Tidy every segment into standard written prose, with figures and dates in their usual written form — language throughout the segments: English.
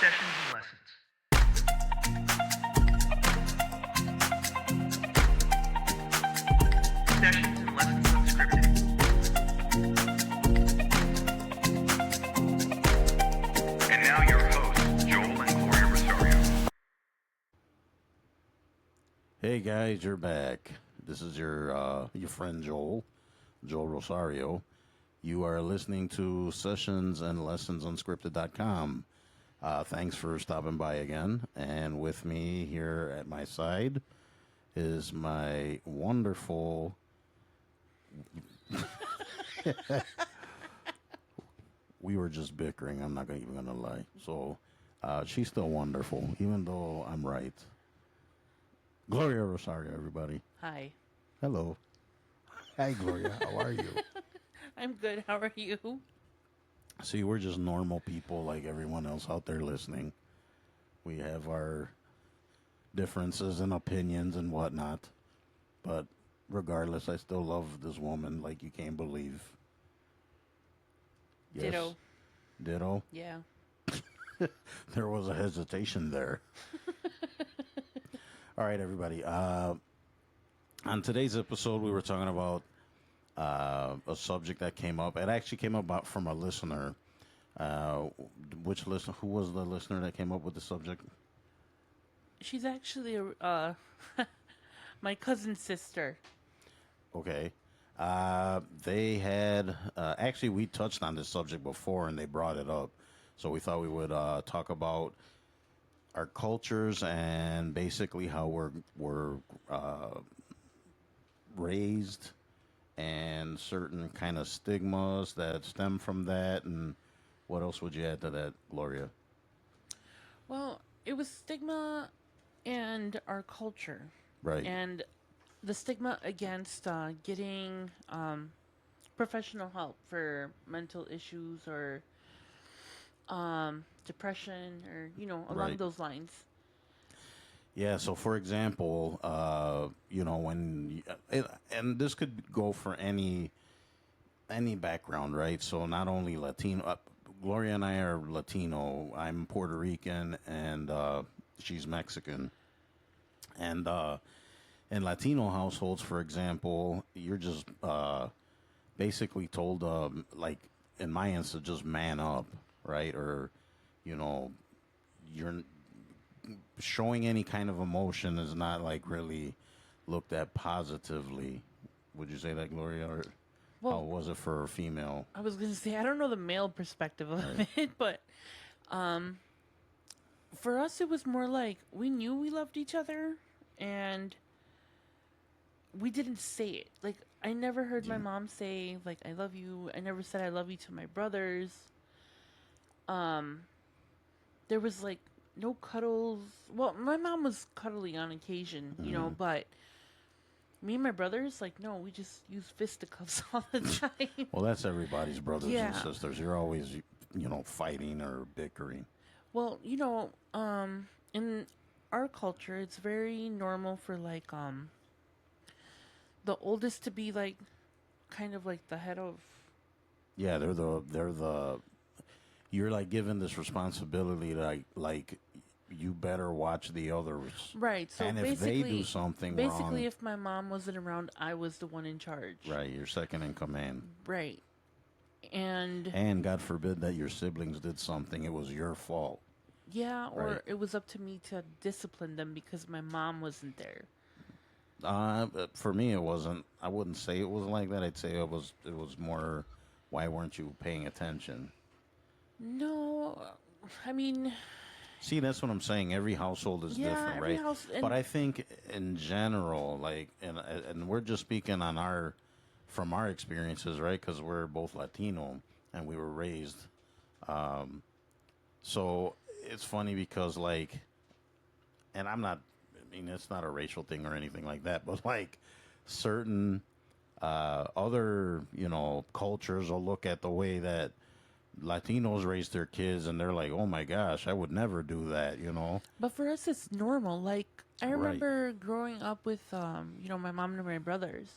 Sessions and lessons. Sessions and lessons unscripted. And now your hosts, Joel and Gloria Rosario. Hey guys, you're back. This is your friend Joel Rosario. You are listening to Sessions and Lessons Unscripted.com. Thanks for stopping by again. And with me here at my side is my wonderful. We were just bickering. I'm not even going to lie. So she's still wonderful, even though I'm right. Gloria Rosario, everybody. Hi. Hello. Hi, Gloria. How are you? I'm good. How are you? See, we're just normal people like everyone else out there listening. We have our differences and opinions and whatnot. But regardless, I still love this woman like you can't believe. Yes. Ditto. Ditto? Yeah. There was a hesitation there. All right, everybody. On today's episode, we were talking about a subject that came up. It actually came up from a listener. Which listener? Who was the listener that came up with the subject? She's actually my cousin's sister. Okay. They had actually we touched on this subject before, and they brought it up. So we thought we would talk about our cultures and basically how we're raised and certain kind of stigmas that stem from that. And what else would you add to that, Gloria? Well, it was stigma and our culture. Right. And the stigma against getting professional help for mental issues or depression or, along Right. those lines. Yeah, so for example, when and this could go for any background, right? So not only Latino, Gloria and I are Latino. I'm Puerto Rican, and she's Mexican. And in Latino households, for example, you're just basically told, like in my instance, just man up, right? Or you're showing any kind of emotion is not like really looked at positively. Would you say that, Gloria? Or how Well, was it for a female? I was going to say, I don't know the male perspective of Right. it, but for us, it was more like we knew we loved each other and we didn't say it. Like, I never heard my mom say, like, I love you. I never said I love you to my brothers. There was, like, no cuddles. Well, my mom was cuddly on occasion, but me and my brothers, like, no, we just use fisticuffs all the time. Well, that's everybody's brothers and Yeah. sisters. You're always, fighting or bickering. Well, in our culture, it's very normal for, like, the oldest to be, like, kind of like the head of. Yeah, they're the you're like given this responsibility to like you better watch the others. Right, so and if basically, they do something basically, wrong, if my mom wasn't around, I was the one in charge. right, you're second in command. Right, and And God forbid that your siblings did something, it was your fault. yeah, or Right. it was up to me to discipline them because my mom wasn't there. For me, it wasn't. I wouldn't say it was like that. I'd say it was. It was more. Why weren't you paying attention? No, I mean, See, that's what I'm saying. Every household is Yeah, different, every right? house- and- But I think in general, like, and we're just speaking on from our experiences, right? Because we're both Latino and we were raised. So it's funny because, like, and I'm not. I mean, it's not a racial thing or anything like that, but like certain other, cultures will look at the way that Latinos raise their kids, and they're like, "Oh my gosh, I would never do that," but for us, it's normal. Like, I Right. remember growing up with, my mom and my brothers.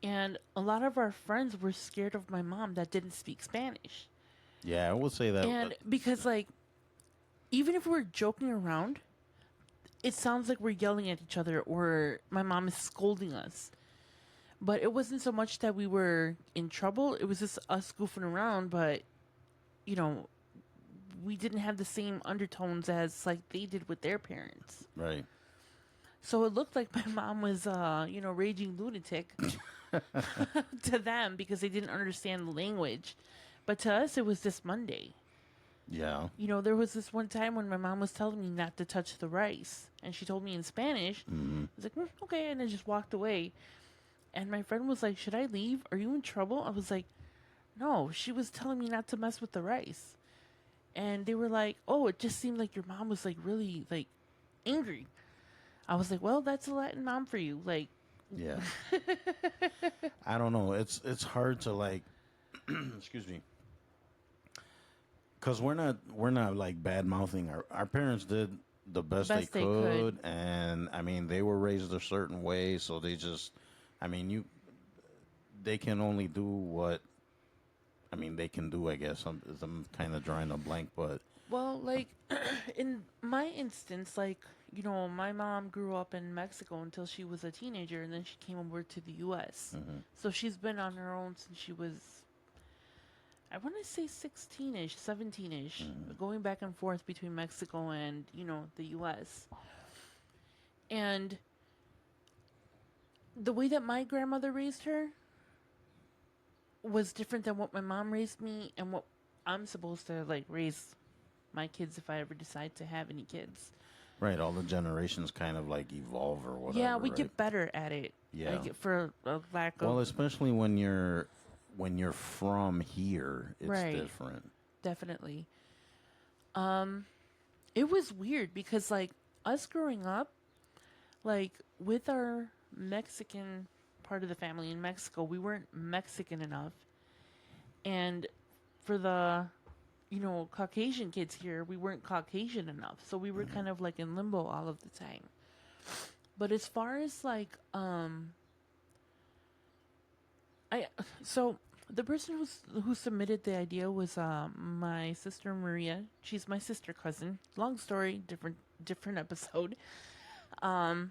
And a lot of our friends were scared of my mom that didn't speak Spanish. Yeah, I would say that. And because, like, even if we're joking around, it sounds like we're yelling at each other or my mom is scolding us. But it wasn't so much that we were in trouble. It was just us goofing around, but you know, we didn't have the same undertones as like they did with their parents. Right. So it looked like my mom was, raging lunatic to them because they didn't understand the language. But to us, it was just Monday. Yeah. You know, there was this one time when my mom was telling me not to touch the rice. And she told me in Spanish. Mm-hmm. I was like, okay. And I just walked away. And my friend was like, should I leave? Are you in trouble? I was like, no, she was telling me not to mess with the rice. And they were like, oh, it just seemed like your mom was like really like angry. I was like, well, that's a Latin mom for you. Like, Yeah. I don't know. It's hard to like, excuse me, because we're not like bad mouthing. Our parents did the best Best they they could, could. and I mean they were raised a certain way, so they just, I mean they can only do what, I mean they can do. I guess I'm kind of drawing a blank, but well, like, in my instance, like, my mom grew up in Mexico until she was a teenager, and then she came over to the U.S. So she's been on her own since she was, I want to say 16-ish, 17-ish, going back and forth between Mexico and, the U.S. And the way that my grandmother raised her was different than what my mom raised me and what I'm supposed to, like, raise my kids if I ever decide to have any kids. right, all the generations kind of like evolve or whatever. Yeah, we right? get better at it. Yeah. Like, for a lack of... Well, especially when you're from here, it's Right. different. Definitely. It was weird because, like, us growing up, like, with our Mexican part of the family in Mexico, we weren't Mexican enough. And for the, Caucasian kids here, we weren't Caucasian enough. So we were kind of like in limbo all of the time. But as far as like, so the person who submitted the idea was my sister Maria. She's my sister cousin. Long story, different episode. And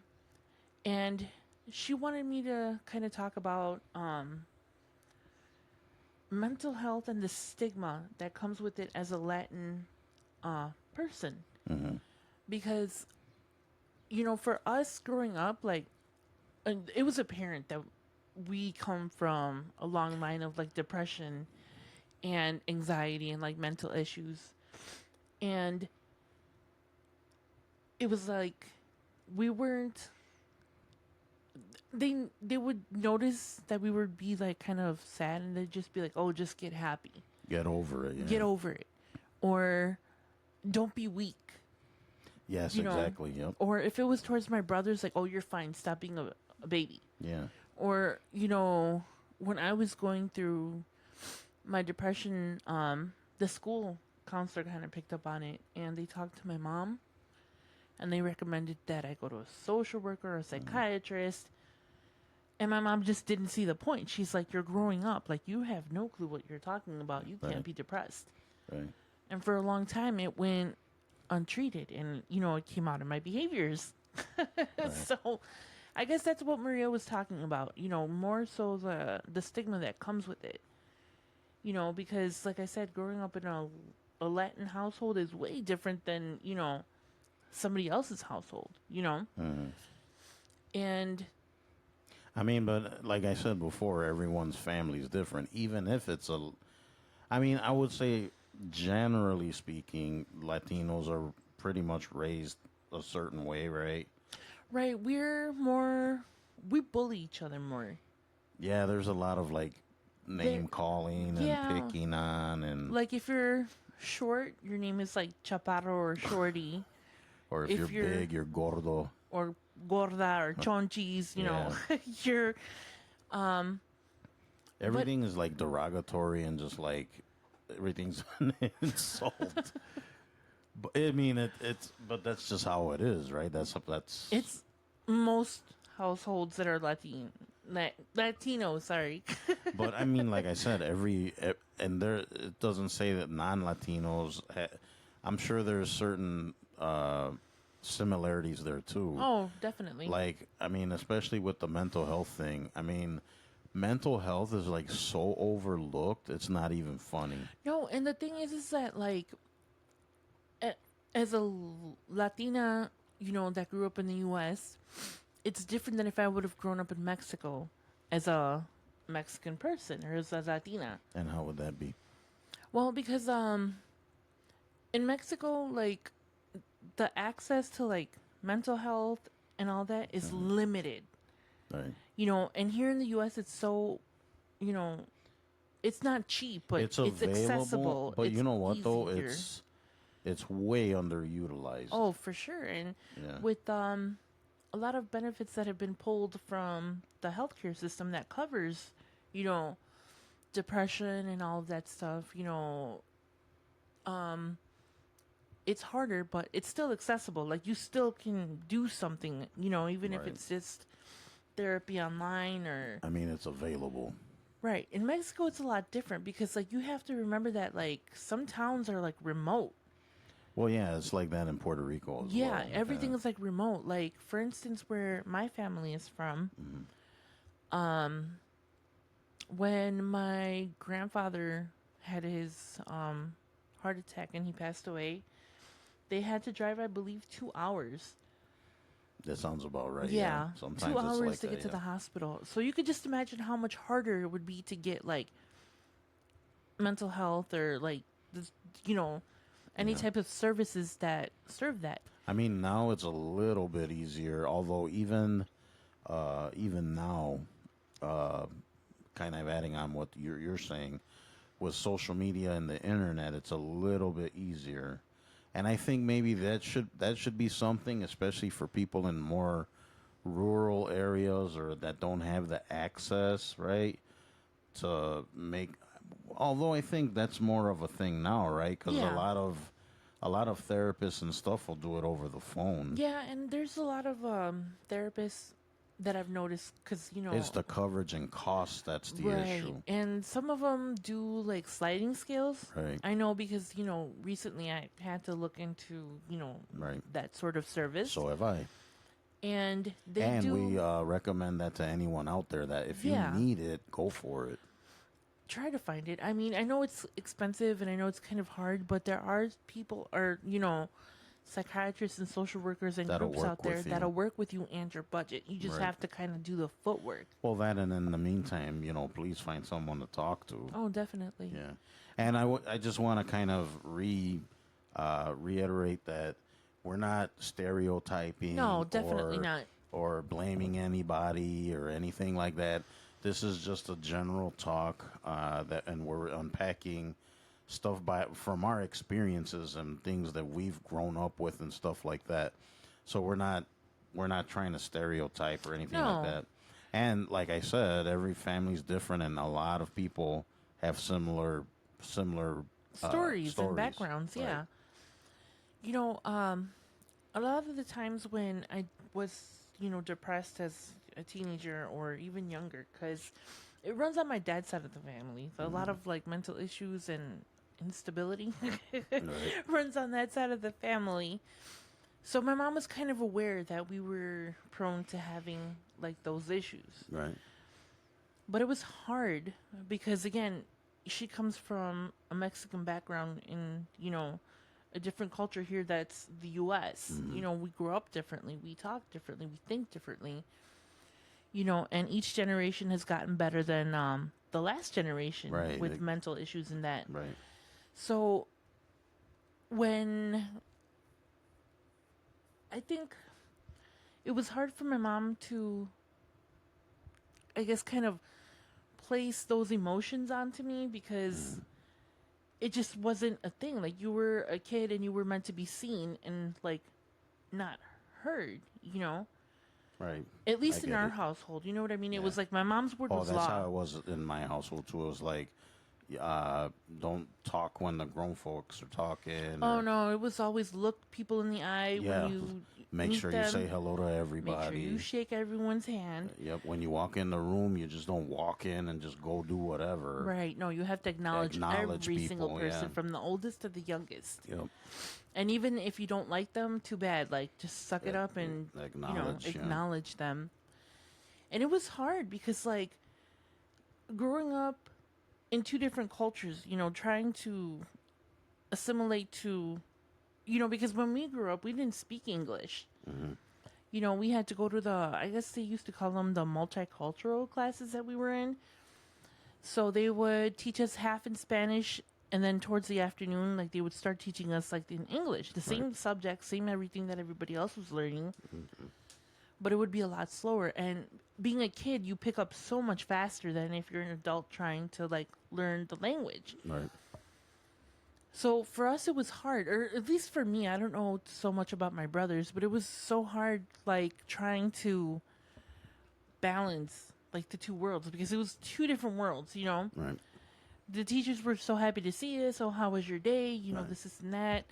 she wanted me to kind of talk about mental health and the stigma that comes with it as a Latin person. Mm-hmm. Because, for us growing up, like, it was apparent that we come from a long line of, like, depression and anxiety and, like, mental issues. And it was like we weren't... They would notice that we would be like kind of sad and they'd just be like, oh, just get happy, Get over it. Yeah. get over it, or don't be weak. Yes, you know. exactly. Yep. Or if it was towards my brothers, like, oh, you're fine, stop being a baby. Yeah. Or when I was going through my depression, the school counselor kind of picked up on it and they talked to my mom and they recommended that I go to a social worker or a psychiatrist. And my mom just didn't see the point. She's like, you're growing up. Like, you have no clue what you're talking about. You can't Right. be depressed. Right. And for a long time, it went untreated. And, it came out in my behaviors. So I guess that's what Maria was talking about. More so the stigma that comes with it. Because, like I said, growing up in a Latin household is way different than, somebody else's household, Mm-hmm. And... I mean, but like I said before, everyone's family is different. Even if I mean, I would say, generally speaking, Latinos are pretty much raised a certain way, right? Right, we bully each other more. Yeah, there's a lot of like name calling and Yeah. picking on, and Like, if you're short, your name is like Chaparro or Shorty, or if if you're you're- big, you're gordo. or Gorda or Chonchis, you're... Everything is like derogatory and just like everything's an insult. But I mean, but that's just how it is, right? That's It's most households that are Latino, sorry. But I mean, like I said, and there it doesn't say that non-Latinos I'm sure there's certain similarities there too. Oh, definitely. Like, I mean, especially with the mental health thing. I mean, mental health is like so overlooked. It's not even funny. No, and the thing is that like, a- as a Latina, that grew up in the U.S., it's different than if I would have grown up in Mexico as a Mexican person or as a Latina. And how would that be? Well, because in Mexico, like the access to like mental health and all that is limited. Right. And here in the U.S., it's so, you know, it's not cheap, but It's it's available, accessible. but It's you know what though? easier. It's way underutilized. Oh, for sure. And Yeah. with a lot of benefits that have been pulled from the healthcare system that covers, you know, depression and all of that stuff, it's harder, but it's still accessible. Like you still can do something, even if Right. it's just therapy online or I mean, it's available. right. In Mexico it's a lot different because like you have to remember that like some towns are like remote. Well, yeah, it's like that in Puerto Rico as Yeah, well. everything is like remote. Like for instance where my family is from, when my grandfather had his heart attack and he passed away, they had to drive I believe 2 hours. That sounds about right. Yeah, Sometimes 2 hours it's like to that, get to yeah. the hospital. So you could just imagine how much harder it would be to get like mental health or like this, any Yeah. type of services that serve that. I mean, now it's a little bit easier, although even now, uh, kind of adding on what you're saying, with social media and the internet, it's a little bit easier. And I think maybe that should be something, especially for people in more rural areas or that don't have the access, right? To make, although I think that's more of a thing now, right? Because Yeah. a lot of therapists and stuff will do it over the phone. Yeah, and there's a lot of therapists that I've noticed because It's the coverage and cost that's the right, issue, and some of them do like sliding scales. right? I know because recently I had to look into Right. that sort of service, So have I. and they And do we recommend that to anyone out there that if you Yeah. need it, go for it. try to find it. I mean, I know it's expensive and I know it's kind of hard, but there are people or psychiatrists and social workers and That'll groups work out there with you. that'll work with you and your budget. You just Right. have to kind of do the footwork. Well, that and in the meantime, please find someone to talk to. Oh, definitely. Yeah, and I just want to kind of reiterate that we're not stereotyping. No, definitely or, not. Or blaming anybody or anything like that. This is just a general talk and we're unpacking stuff from our experiences and things that we've grown up with and stuff like that. So we're not trying to stereotype or anything like No. that. And like I said, every family's different, and a lot of people have similar Stories and backgrounds, Right. yeah. A lot of the times when I was, depressed as a teenager or even younger, because it runs on my dad's side of the family. So a lot of like mental issues and instability Right. runs on that side of the family. So my mom was kind of aware that we were prone to having like those issues. Right. But it was hard because again, she comes from a Mexican background in, a different culture here that's the US. We grew up differently, we talk differently, we think differently. And each generation has gotten better than the last generation Right. with mental issues and that. Right. So when I think it was hard for my mom to, I guess, kind of place those emotions onto me because it just wasn't a thing. Like, you were a kid and you were meant to be seen and, like, not heard, Right. At least I in get our it. household. You know what I mean? It Yeah. was like my mom's word Oh, was that's law. how it was in my household too. It was like, don't talk when the grown folks are talking. Oh or, no, it was always look people in the eye yeah, when you make meet sure them. you say hello to Make everybody. sure you shake everyone's hand. Yep. When you walk in the room, you just don't walk in and just go do whatever. Right. No, you have to acknowledge every single people, person yeah. from the oldest to the youngest. Yep. And even if you don't like them, too bad. Like, just suck it up and, Acknowledge, yeah. acknowledge them. And it was hard because, like, growing up in two different cultures, trying to assimilate to, because when we grew up, we didn't speak English. We had to go to I guess they used to call them the multicultural classes that we were in. So they would teach us half in Spanish, and then towards the afternoon, like, they would start teaching us, like, in English. The same subject, same everything that everybody else was learning. But it would be a lot slower. And being a kid, you pick up so much faster than if you're an adult trying to, like, learn the language. Right. So for us, it was hard, or at least for me. I don't know so much about my brothers, but it was so hard, like, trying to balance, like, the two worlds, because it was two different worlds, Right. The teachers were so happy to see us. Oh, how was your day? Right. This and that.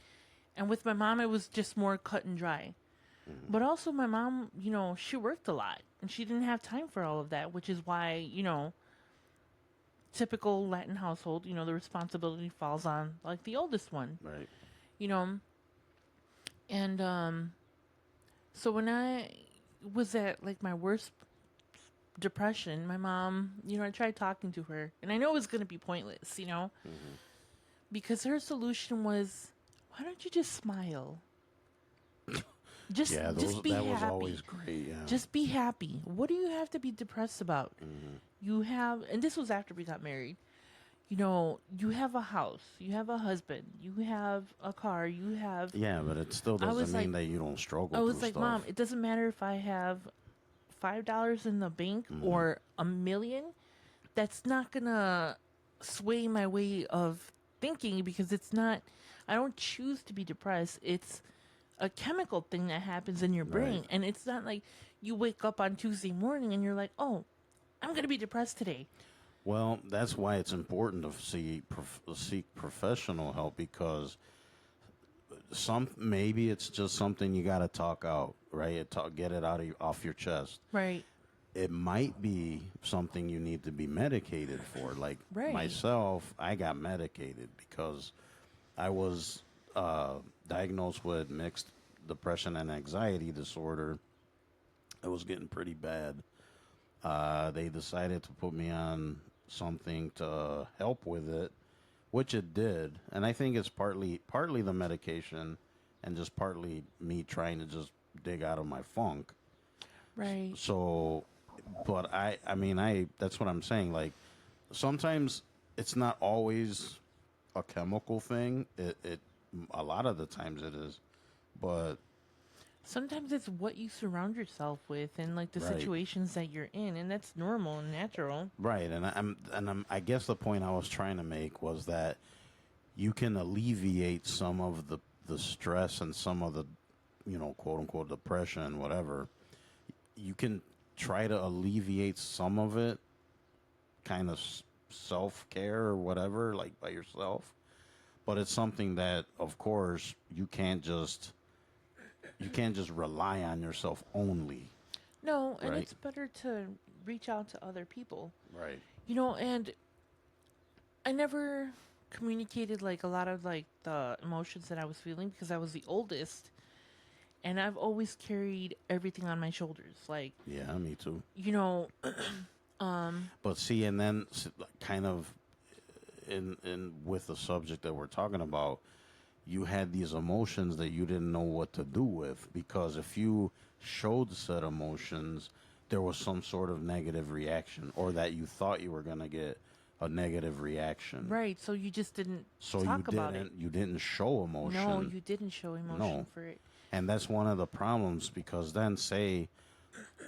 And with my mom, it was just more cut and dry. But also my mom, she worked a lot and she didn't have time for all of that, which is why, typical Latin household, the responsibility falls on, like, the oldest one. Right. And so when I was at, like, my worst depression, my mom, I tried talking to her, and I know it was going to be pointless, because her solution was, why don't you just smile? Just be that happy. was always great. Yeah. Just be happy. What do you have to be depressed about? You have, and this was after we got married. You have a house, you have a husband, you have a car, you have. Yeah, but it still doesn't mean that you don't struggle. I was like, stuff. Mom, it doesn't matter if I have $5 in the bank or $1 million. That's not gonna sway my way of thinking, because it's not. I don't choose to be depressed. It's a chemical thing that happens in your brain. Right. And it's not like you wake up on Tuesday morning and you're like, oh, I'm going to be depressed today. Well, that's why it's important to seek professional help, because maybe it's just something you got to talk out, right? Get it off your chest. Right. It might be something you need to be medicated for. Like myself, I got medicated because I was diagnosed with mixed depression and anxiety disorder. It was getting pretty bad. They decided to put me on something to help with it, which it did. And I think it's partly the medication and just partly me trying to just dig out of my funk. Right. So, but I mean, that's what I'm saying. Like, sometimes it's not always a chemical thing. It a lot of the times it is, but sometimes it's what you surround yourself with and, like, the situations that you're in, and that's normal and natural. Right. And I guess the point I was trying to make was that you can alleviate some of the stress and some of the, quote unquote depression, whatever. You can try to alleviate some of it, kind of self-care or whatever, like by yourself. But it's something that, of course, you can't just rely on yourself only. No, and it's better to reach out to other people. Right. And I never communicated, like, a lot of, like, the emotions that I was feeling because I was the oldest. And I've always carried everything on my shoulders. Like, yeah, me too. But see, and then kind of in with the subject that we're talking about, you had these emotions that you didn't know what to do with, because if you showed said emotions, there was some sort of negative reaction, or that you thought you were going to get a negative reaction. Right, so you just didn't talk about it. You didn't show emotion. No, you didn't show emotion for it. And that's one of the problems, because then, say,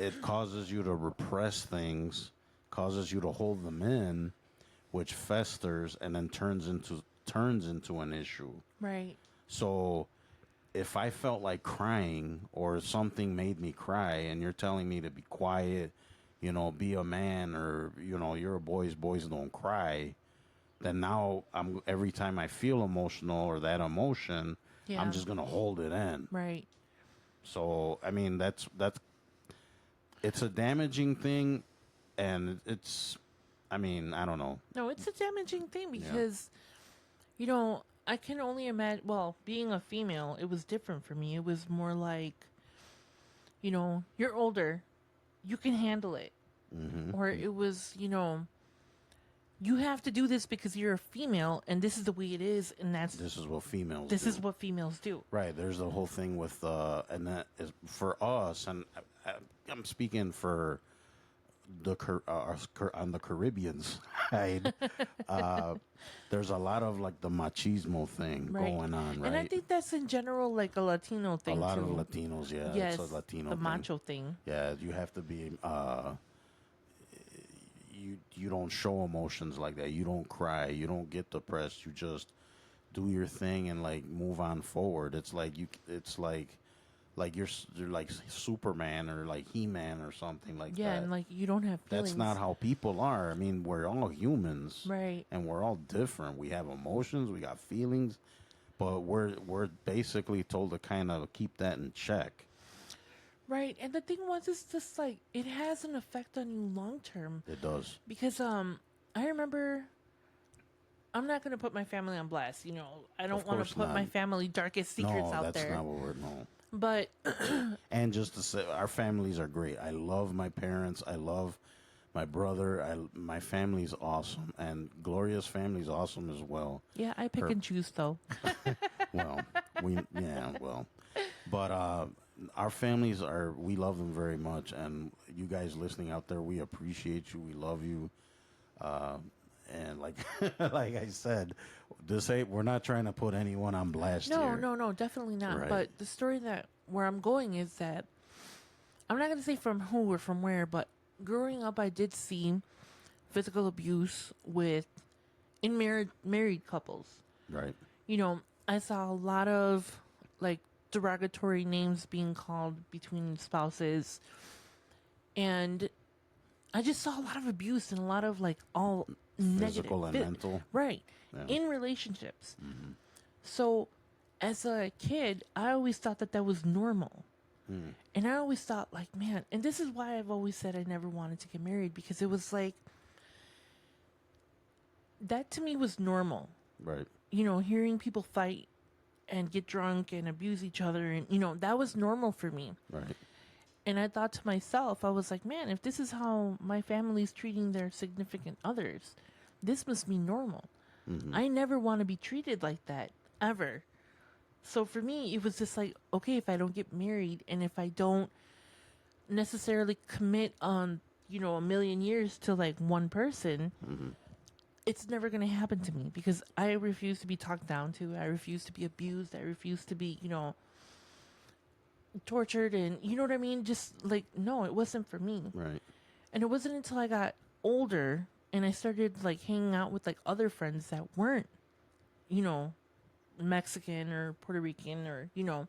it causes you to repress things, causes you to hold them in, which festers and then turns into an issue. Right. So if I felt like crying or something made me cry and you're telling me to be quiet, be a man, or, you're a boys don't cry, then now every time I feel emotional or that emotion, Yeah. I'm just gonna hold it in. Right. So I mean, that's it's a damaging thing, and it's, I mean, I don't know. No, it's a damaging thing because, you know, I can only imagine. Well, being a female, it was different for me. It was more like, you know, you're older, you can handle it. Or it was, you know, you have to do this because you're a female and this is the way it is. And This is what females. this do. is what females do. Right. There's the whole thing with, and that is for us, and I'm speaking for on the Caribbean side. There's a lot of like the machismo thing Right. going on, right? And I think that's in general like a Latino a thing lot too. of Latinos, yeah, Yes, it's a Latino the thing. macho thing. Yeah, you have to be. You don't show emotions like that. You don't cry. You don't get depressed. You just do your thing and like move on forward. It's like you. It's like you're like Superman or like He-Man or something like Yeah, that. and like you don't have feelings. That's not how people are. I mean, we're all humans, Right. and we're all different. We have emotions. We got feelings, but we're basically told to kind of keep that in check. Right. And the thing was, it's just like it has an effect on you long term. It does. Because I remember, I'm not gonna put my family on blast. You know, I don't Of want course to put not. my family darkest secrets No, out that's there. not what we're no. But And just to say, our families are great. I love my parents. I love my brother. My family's awesome, and Gloria's family's awesome as well. yeah, I pick Her- and choose though. Well, but our families are. We love them very much, and you guys listening out there, we appreciate you. We love you. And like like I said, we're not trying to put anyone on blast here. No, definitely not. Right. But the story that where I'm going is that I'm not gonna say from who or from where, but growing up, I did see physical abuse in married couples. Right. You know, I saw a lot of like derogatory names being called between spouses, and I just saw a lot of abuse and a lot of like all Physical negative, and mental. right, Yeah. in relationships. So, as a kid, I always thought that that was normal. And I always thought, like, man, and this is why I've always said I never wanted to get married, because it was like, that to me was normal. Right. You know, hearing people fight and get drunk and abuse each other, and, you know, that was normal for me. Right. And I thought to myself, I was like, man, if this is how my family's treating their significant others, this must be normal. I never want to be treated like that, ever. So for me, it was just like, okay, if I don't get married and if I don't necessarily commit on, you know, a million years to like one person, it's never going to happen to me, because I refuse to be talked down to. I refuse to be abused. I refuse to be, you know, tortured, and you know what I mean? Just like, no, it wasn't for me. Right. And it wasn't until I got older and I started like hanging out with like other friends that weren't, you know, Mexican or Puerto Rican, or, you know,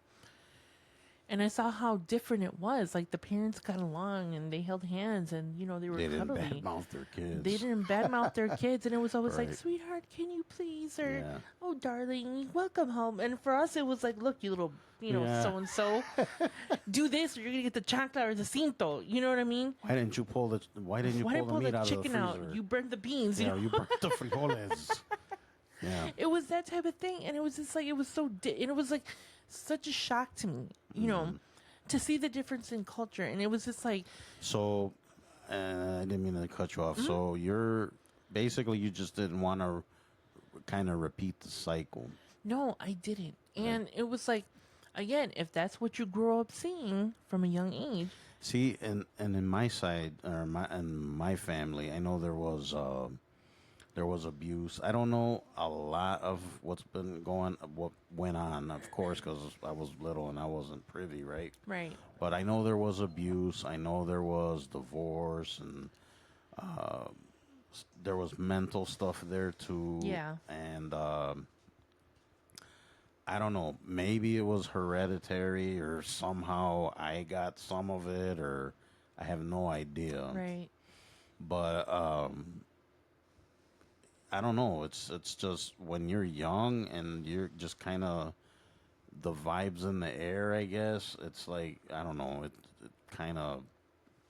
and I saw how different it was. Like the parents got along and they held hands and, you know, they were They didn't cuddly. badmouth their kids. They didn't badmouth their kids, and it was always like, Right. sweetheart, can you please? Or, Yeah. oh, darling, welcome home. And for us, it was like, look, you little, you know, Yeah. so-and-so, do this or you're going to get the chocolate or the cinto. You know what I mean? Why didn't you pull the Why didn't you pull meat the out chicken of the out? freezer? You burned the beans. You Yeah, know? you burnt the frijoles. Yeah. It was that type of thing, and it was just like, it was so, and it was like such a shock to me, you know, to see the difference in culture. And it was just like, So, I didn't mean to cut you off. Mm-hmm. So you're basically, you just didn't want to kind of repeat the cycle. no, I didn't. And it was like, again, if that's what you grow up seeing from a young age. See, and in my side, or my family, I know there was abuse. I don't know a lot of what went on, of course, because I was little and I wasn't privy, right? Right. But I know there was abuse. I know there was divorce, and there was mental stuff there too. Yeah. And I don't know. Maybe it was hereditary, or somehow I got some of it, or I have no idea. Right. But I don't know. It's just when you're young and you're just kind of the vibes in the air. I guess it's like I don't know. It kind of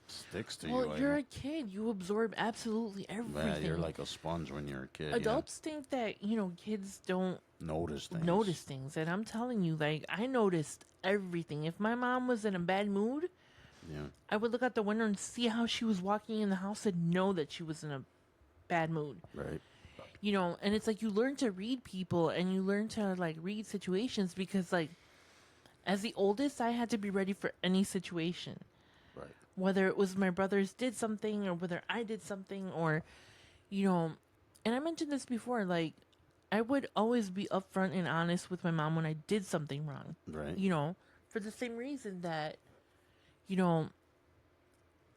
sticks to you. Well, you're a kid. You absorb absolutely Yeah, you're everything. like a sponge when you're a kid. Adults think that, kids don't Yeah. Notice things. notice things. And I'm telling you, like, I noticed everything. If my mom was in a bad mood, Yeah. I would look out the window and see how she was walking in the house and know that she was in a bad mood. Right. And it's like you learn to read people and you learn to, like, read situations because, like, as the oldest, I had to be ready for any situation. Right. Whether it was my brothers did something or whether I did something or, and I mentioned this before, like, I would always be upfront and honest with my mom when I did something wrong. Right. For the same reason that, you know,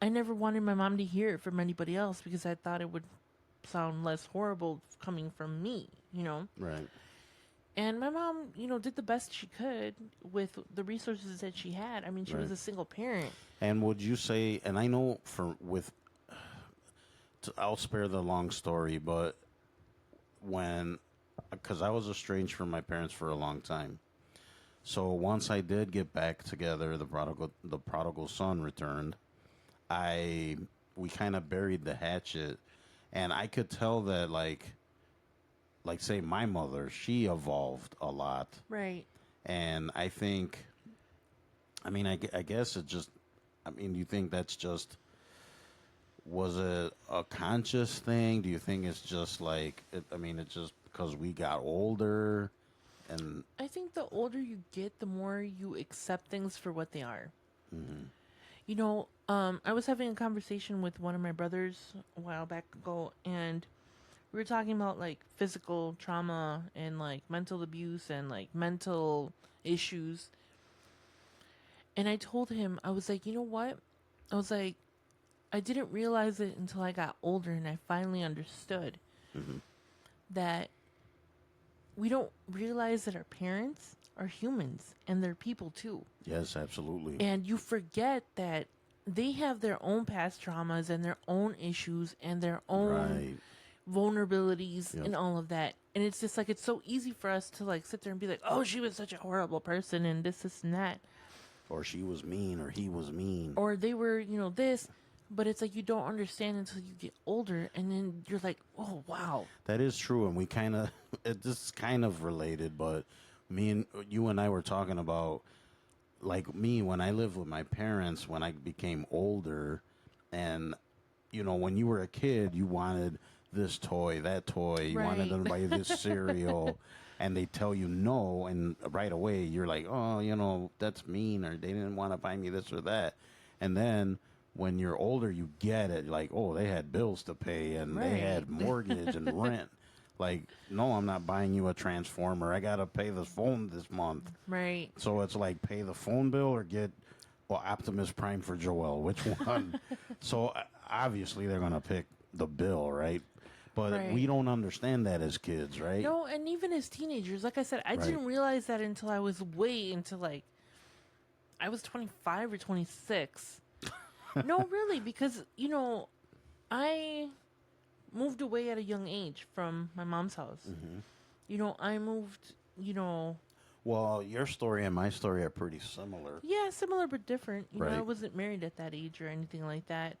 I never wanted my mom to hear it from anybody else because I thought it would sound less horrible coming from me. Right. And my mom, did the best she could with the resources that she had. I mean, she was Right. a single parent. And would you say? And I know I'll spare the long story, but because I was estranged from my parents for a long time. So once I did get back together, the prodigal son returned. We kind of buried the hatchet, and I could tell that like say my mother, she evolved a lot, Right. and I think, I mean, I guess it just, I mean, do you think that's just was it a conscious thing? Do you think it's just like I mean, it's just because we got older, and I think the older you get, the more you accept things for what they are. I was having a conversation with one of my brothers a while back ago, and we were talking about like physical trauma and like mental abuse and like mental issues. And I told him, I was like, you know what? I was like, I didn't realize it until I got older and I finally understood that we don't realize that our parents are humans and they're people too. yes, absolutely, And you forget that they have their own past traumas and their own issues and their own right, vulnerabilities Yep. and all of that. And it's just like, it's so easy for us to like sit there and be like, oh, she was such a horrible person and this and that. or she was mean, or he was mean, Or they were, this. But it's like you don't understand until you get older. And then you're like, oh, wow. That is true, and we kind of this is kind of related, but you and I were talking about like me when I lived with my parents when I became older, and when you were a kid, you wanted this toy, that toy, you wanted Right. them to buy you this cereal, and they tell you no, and right away you're like, oh, that's mean, or they didn't want to buy me this or that, and then when you're older, you get it. Like, oh, they had bills to pay and they Right. had mortgage and rent. Like, no, I'm not buying you a transformer. I got to pay the phone this month. Right. So it's like pay the phone bill or get Optimus Prime for Joel. Which one? So obviously they're going to pick the bill, right? But Right. we don't understand that as kids, right? No, and even as teenagers, like I said, I Right. didn't realize that until I was way into like, I was 25 or 26. No, really, because, I moved away at a young age from my mom's house. I moved, Well, your story and my story are pretty similar. yeah, similar but different. I Right. wasn't married at that age or anything like that.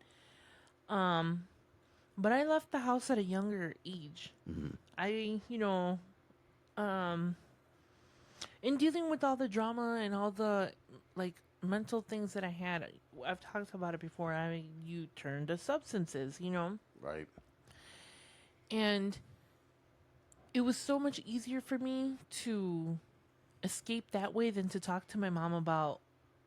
But I left the house at a younger age. I, in dealing with all the drama and all the like mental things that I had, I've talked about it before. You turn to substances, Right. and it was so much easier for me to escape that way than to talk to my mom about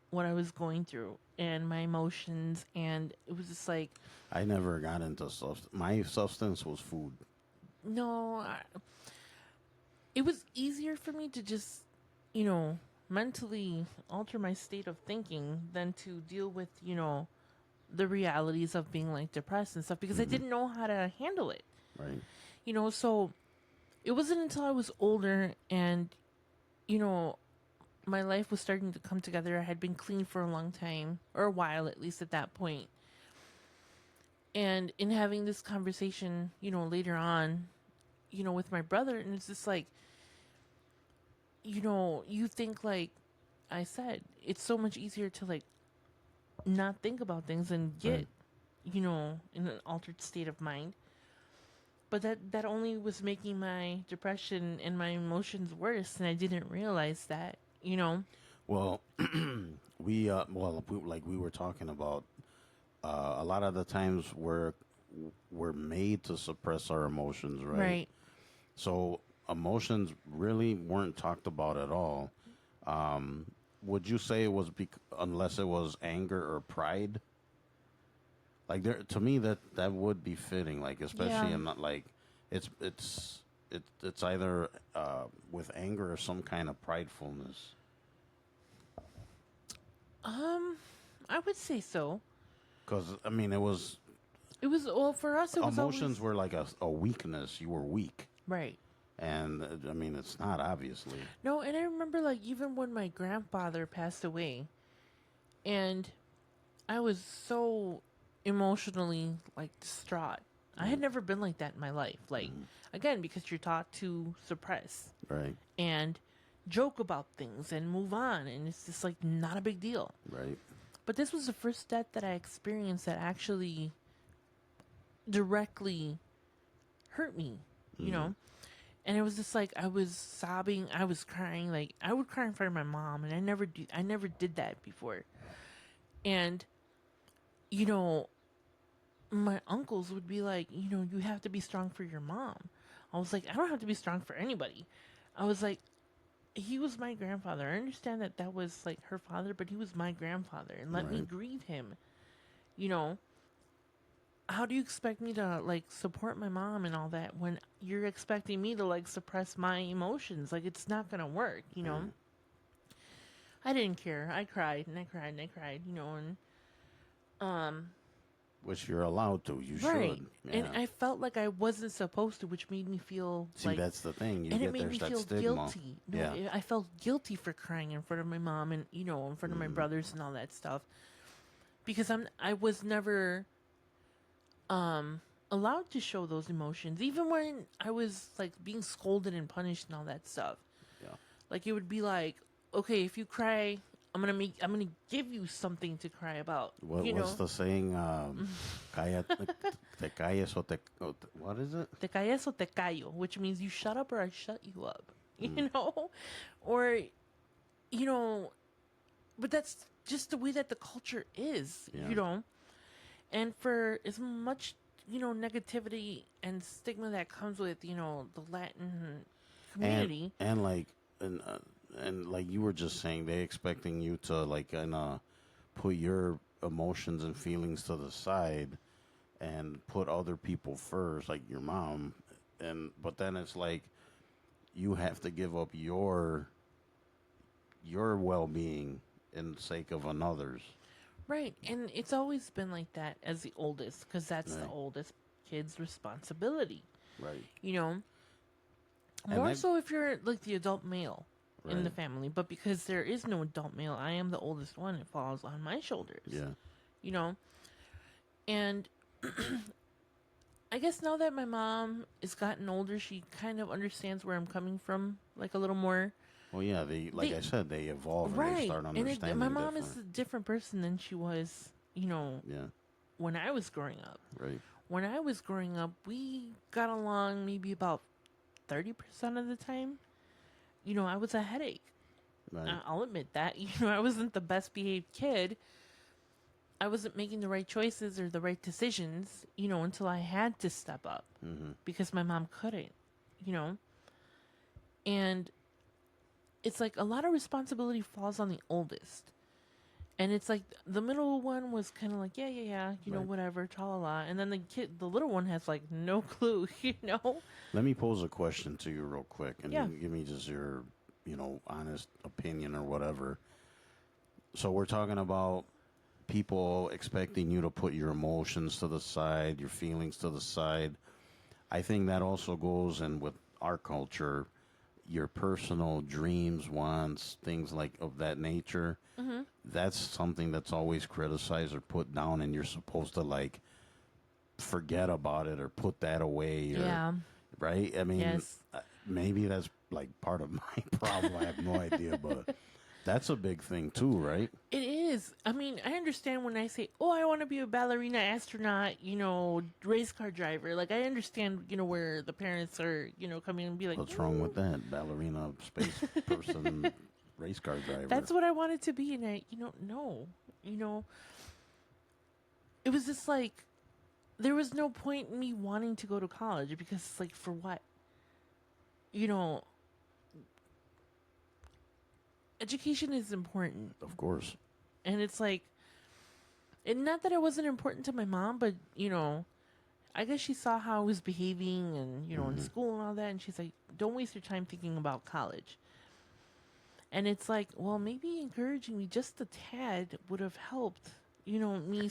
what I was going through and my emotions. And it was just like, I never got into substance. My substance was food. no, it was easier for me to just, mentally alter my state of thinking than to deal with, the realities of being like depressed and stuff because I didn't know how to handle it. Right. So it wasn't until I was older and, my life was starting to come together. I had been clean for a long time, or a while at least at that point. And in having this conversation, later on, with my brother, and it's just like, you think, like I said, it's so much easier to like not think about things and get, Right. in an altered state of mind. But that only was making my depression and my emotions worse, and I didn't realize that. Well, like we were talking about, a lot of the times we're made to suppress our emotions, right? Right. So emotions really weren't talked about at all. Would you say it was unless it was anger or pride? Like there, to me, that would be fitting. Like especially Yeah. in not like it's either with anger or some kind of pridefulness. Um, I would say so. Because I mean, it was It was, well, for us. It was emotions always were like a weakness. You were weak, right. and I mean, it's not obviously. No, and I remember like even when my grandfather passed away, and I was so emotionally like distraught. I had never been like that in my life. Like, again, because you're taught to suppress Right, and joke about things and move on, and it's just like not a big deal. right, But this was the first death that I experienced that actually directly hurt me, you know? And it was just like I was sobbing, I was crying, like I would cry in front of my mom, and I never did that before. And you know, my uncles would be like, you have to be strong for your mom. I was like, I don't have to be strong for anybody. I was like, he was my grandfather. I understand that that was like her father, but he was my grandfather, and let me Right. grieve him. You know, how do you expect me to like support my mom and all that when you're expecting me to like suppress my emotions? Like, it's not gonna work. I didn't care. I cried and I cried and I cried, and which you're allowed to. You right. should. And Yeah. I felt like I wasn't supposed to, which made me feel See, like, that's the thing. You and it get made me there's that feel stigma. guilty. No, Yeah. I felt guilty for crying in front of my mom and in front of my brothers and all that stuff, because I was never allowed to show those emotions, even when I was like being scolded and punished and all that stuff. Yeah. Like, it would be like, okay, if you cry, I'm gonna give you something to cry about. What's the saying? Calla, te calles what is it? Te calles o te callo, which means you shut up or I shut you up. You know, or you know, but that's just the way that the culture is. Yeah. And for as much negativity and stigma that comes with the Latin community. And like and like you were just saying, they expecting you to like put your emotions and feelings to the side and put other people first, like your mom. And but then it's like you have to give up your well being in sake of another's. Right, and it's always been like that as the oldest, because that's the Right. oldest kid's responsibility. Right. You know, And more that- so if you're like the adult male in the Right. family, but because there is no adult male, I am the oldest one. It falls on my shoulders. Yeah. You know, and I guess now that my mom has gotten older, she kind of understands where I'm coming from, like a little more. Well, yeah, like They- I said, they evolve and they Right, start and understanding. my mom is a different. different person than she was, Yeah. when I was growing up. Right. When I was growing up, we got along maybe about 30% of the time. I was a headache. Right. I'll admit that. I wasn't the best behaved kid. I wasn't making the right choices or the right decisions, until I had to step up because my mom couldn't, you know? And it's like a lot of responsibility falls on the oldest. And it's like the middle one was kind of like, yeah, Right. whatever, tra la la. And then the little one has like no clue, Let me pose a question to you real quick, and Yeah. you give me just your, honest opinion or whatever. So we're talking about people expecting you to put your emotions to the side, your feelings to the side. I think that also goes in with our culture, your personal dreams, wants, things like of that nature. That's something that's always criticized or put down, and you're supposed to like forget about it or put that away. Or, Yeah. right? I mean, Yes. maybe that's like part of my problem. I have no idea, but that's a big thing too, right? It is. I mean, I understand when I say, "Oh, I want to be a ballerina, astronaut, race car driver." Like, I understand, where the parents are, coming and be like, What's wrong with that? Ballerina, space person, race car driver. "That's what I wanted to be," and no, you know, it was just like there was no point in me wanting to go to college because it's like for what, you know, education is important, Of course. and it's like, and not that it wasn't important to my mom, but I guess she saw how I was behaving and, in school and all that. And she's like, don't waste your time thinking about college. And it's like, well, maybe encouraging me just a tad would have helped, me.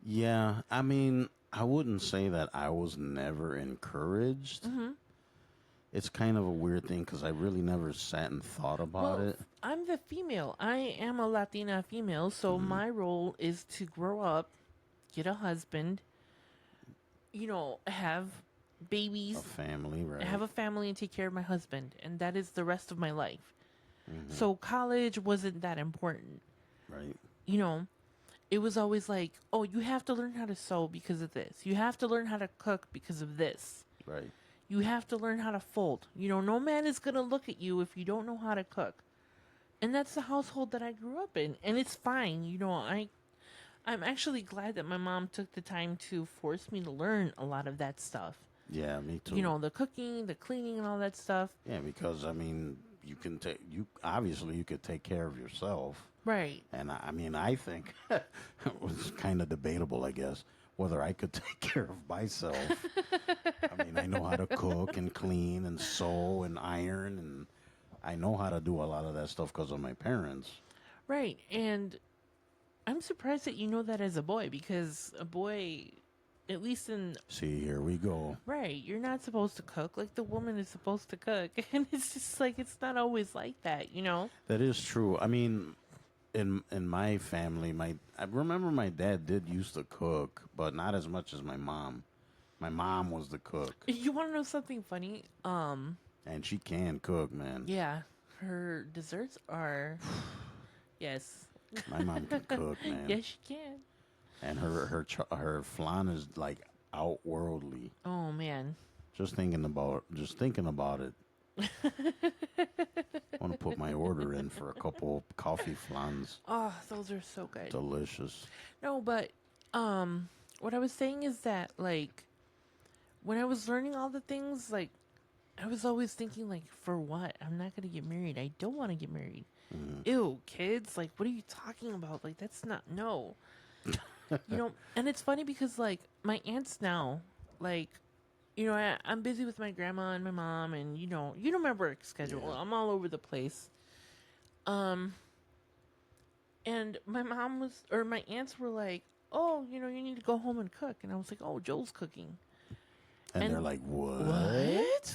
Yeah, I mean, I wouldn't say that I was never encouraged. It's kind of a weird thing because I really never sat and thought about Well, it. I'm the female. I am a Latina female. So my role is to grow up, get a husband, have babies, A family, right? have a family, and take care of my husband. And that is the rest of my life. So college wasn't that important. Right. It was always like, oh, you have to learn how to sew because of this. You have to learn how to cook because of this. Right. You have to learn how to fold. No man is going to look at you if you don't know how to cook. And that's the household that I grew up in. And it's fine. I'm actually glad that my mom took the time to force me to learn a lot of that stuff. Yeah, me too. The cooking, the cleaning, and all that stuff. Yeah, because I mean, you could take care of yourself. Right. And I mean, I think it was kind of debatable, I guess, whether I could take care of myself. I mean, I know how to cook and clean and sew and iron, and I know how to do a lot of that stuff because of my parents. Right. And I'm surprised that you know that as a boy, because a boy, at least in... See, here we go. Right. You're not supposed to cook. Like, the woman is supposed to cook. And it's just like, it's not always like that, That is true. I mean, in my family, I remember my dad did used to cook, but not as much as my mom. My mom was the cook, You want to know something funny? and she can cook, man. Yeah. Her desserts are... Yes. My mom can cook, man. Yes, she can. And her flan is like outworldly. Oh, man. Just thinking about it. I want to put my order in for a couple coffee flans. Oh, those are so good. Delicious. No, but what I was saying is that, like, when I was learning all the things, like, I was always thinking, like, for what? I'm not going to get married. I don't want to get married. Ew, kids. Like, what are you talking about? Like, that's not, no. And it's funny because, like, my aunts now, like, I'm busy with my grandma and my mom, and, my work schedule. Yeah. I'm all over the place. And my my aunts were like, oh, you need to go home and cook. And I was like, oh, Joel's cooking. And they're like, what? What?